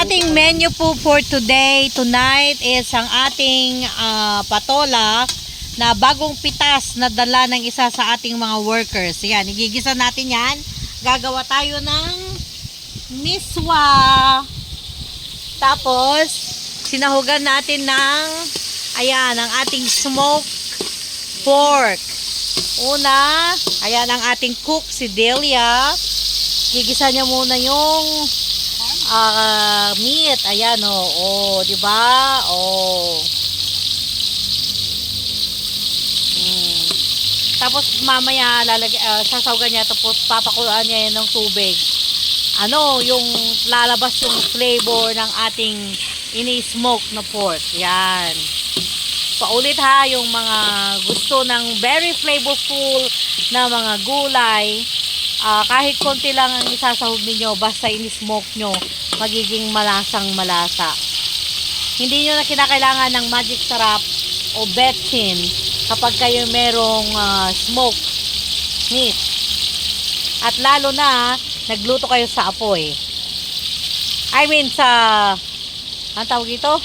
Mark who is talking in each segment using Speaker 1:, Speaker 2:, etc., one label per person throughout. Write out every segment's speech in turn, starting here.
Speaker 1: ating menu po for today, tonight is ang ating patola na bagong pitas na dala ng isa sa ating mga workers. Yan, igigisa natin yan. Gagawa tayo ng miswa. Tapos, sinahugan natin ng, ayan, ang ating smoked pork. Una, ayan ang ating cook, si Delia. Gigisa niya muna yung meat. Ayan, oh, di ba? Oh. Tapos mamaya sasawgan niya, tapos papakuluan niya yan ng tubig. Ano, yung lalabas yung flavor ng ating ini-smoke na pork. Yan. Paulit ha, yung mga gusto ng very flavorful na mga gulay. Kahit konti lang ang isasahog ninyo, basta ini-smoke nyo, magiging malasang malasa. Hindi nyo na kinakailangan ng magic sarap o betchin kapag kayo merong smoked meat. At lalo na, nagluto kayo sa apoy. I mean sa, ang tawag ito?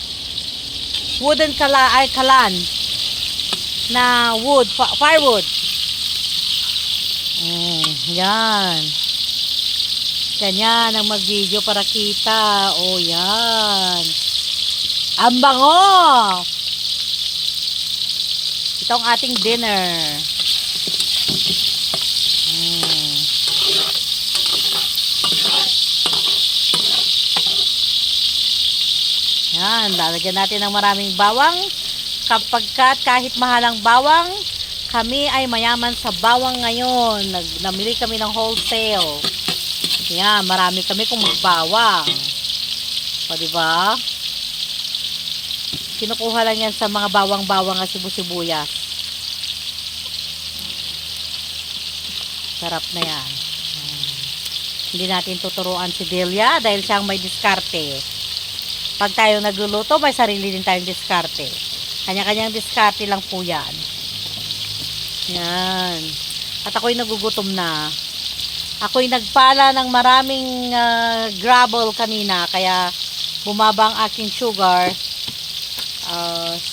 Speaker 1: Wooden kalan na wood, firewood. Yan. Ganyan ang mag-video para kita. Oh, yan. Ang bango! Ito ang ating dinner. Yan, lalagyan natin ng maraming bawang. Kahit mahal ang bawang, kami ay mayaman sa bawang ngayon. Namili kami ng wholesale. Yan, marami kami kung magbawang. O, diba? Kinukuha lang yan sa mga bawang-bawang at sibu-sibuyas. Sarap na yan. Hindi natin tuturuan si Delia dahil siyang may diskarte. Pag tayo nagluluto, may sarili din tayong diskarte. Kanya-kanyang diskarte lang po yan. Yan. At ako'y nagugutom na. Ako'y nagpala ng maraming gravel kanina, kaya bumaba ang aking sugar.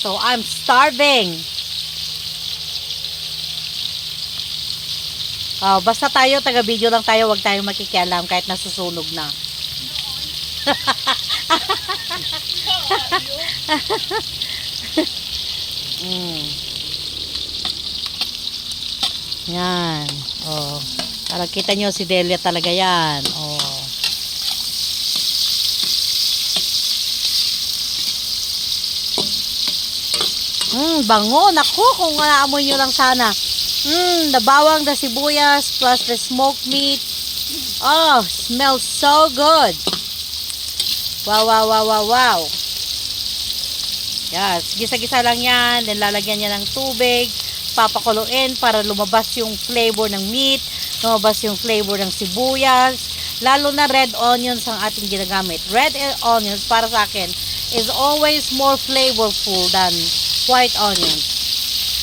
Speaker 1: So I'm starving. Basta tayo, taga-video lang tayo, wag tayong makikialam kahit nasusunog na. Yan. Oh. Parang kita nyo si Delia talaga yan. Oh. Bango. Naku, kung naamoy nyo lang sana. The bawang, the sibuyas, plus the smoked meat. Oh, smells so good. Wow, wow, wow, wow, wow. Yes, gisa-gisa lang yan. Then lalagyan niya ng tubig. Papakuluin para lumabas yung flavor ng meat, lumabas yung flavor ng sibuyas, lalo na red onions ang ating ginagamit. Red onions para sa akin is always more flavorful than white onions.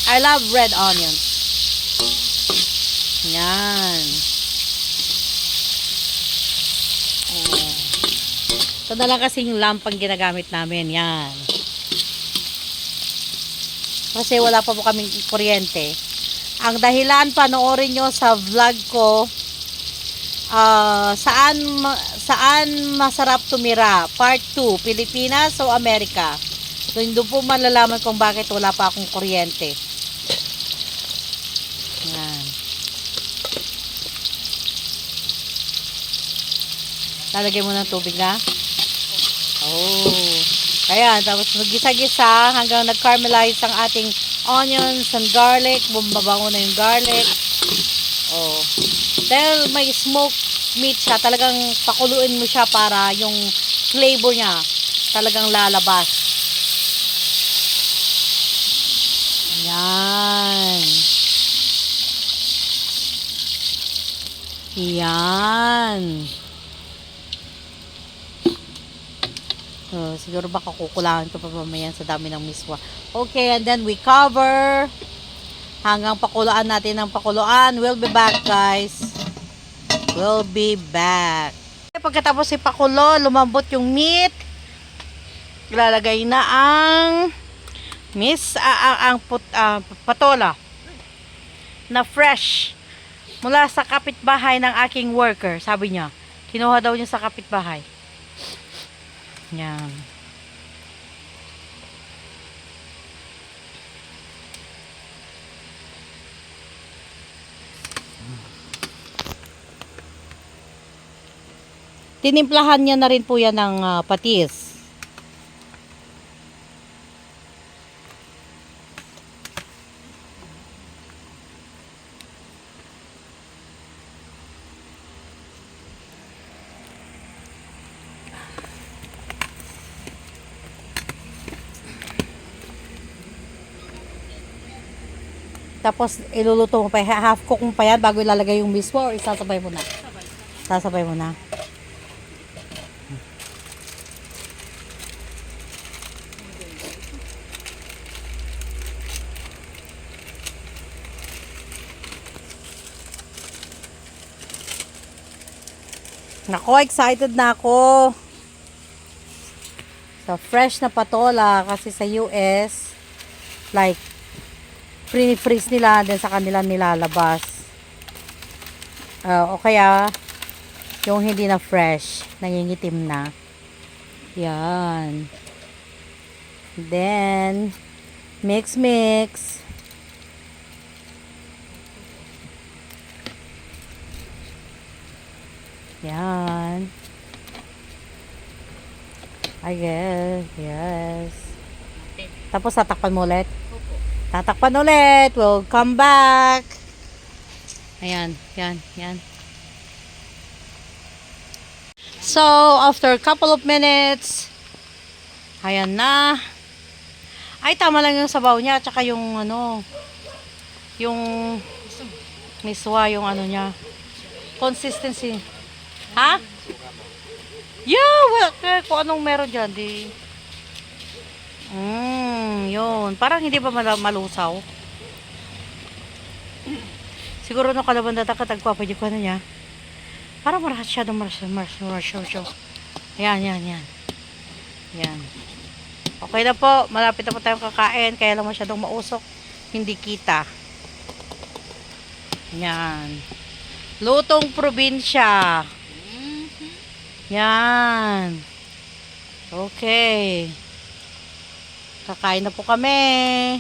Speaker 1: I love red onions. Yan. Ito na lang kasing lamp ang ginagamit namin. Yan. Kasi wala pa po kaming kuryente. Ang dahilan, panoorin nyo sa vlog ko, saan masarap tumira, part 2, Pilipinas o Amerika. Doon po malalaman kung bakit wala pa akong kuryente. Yan. Lalagay mo ng tubig na. Oh. Ayan, tapos mag-gisa-gisa hanggang nag-caramelize ang ating onions and garlic. Bumabango na yung garlic. Oh. Dahil may smoked meat siya, talagang pakuluin mo siya para yung flavor niya talagang lalabas. Ayan. Ayan. Siguro baka kukulangan ko pa mamaya sa dami ng miswa. Okay, and then we cover hanggang pakuluan natin ng pakuluan. We'll be back, guys. We'll be back. pagkatapos ipakulo, lumambot yung meat, ilalagay na ang patola na fresh mula sa kapitbahay ng aking worker. Sabi niya, kinuha daw niya sa kapitbahay. Yan. Tinimplahan niya na rin po yan ng patis. Tapos iluluto mo pa, half cook mo pa yan bago ilalagay yung mismo or isasabay mo na? Sasabay mo na. Nako, excited na ako sa fresh na patola kasi sa US like freeze nila din sa kanila nilalabas. O kaya yung hindi na fresh, nangingitim na. Yan. Then mix. Yan. I guess. Yes. Tapos tatakpan mo ulit. Tatakpan ulit. We'll come back. Ayan. Yan. So, after a couple of minutes, ayan na. Ay, tama lang yung sabaw niya. Tsaka yung yung miswa, yung niya. Consistency. Ha? Yeah, well, kung anong meron dyan, di. Yun. Parang hindi ba malusaw? Siguro no kalaban data katagpapadyo ko niya. Parang masyadong marasyo. Yan. Okay na po. Malapit na po tayong kakain. Kaya lang masyadong mausok. Hindi kita. Yan. Lutong probinsya. Yan. Okay. Kakain na po kami.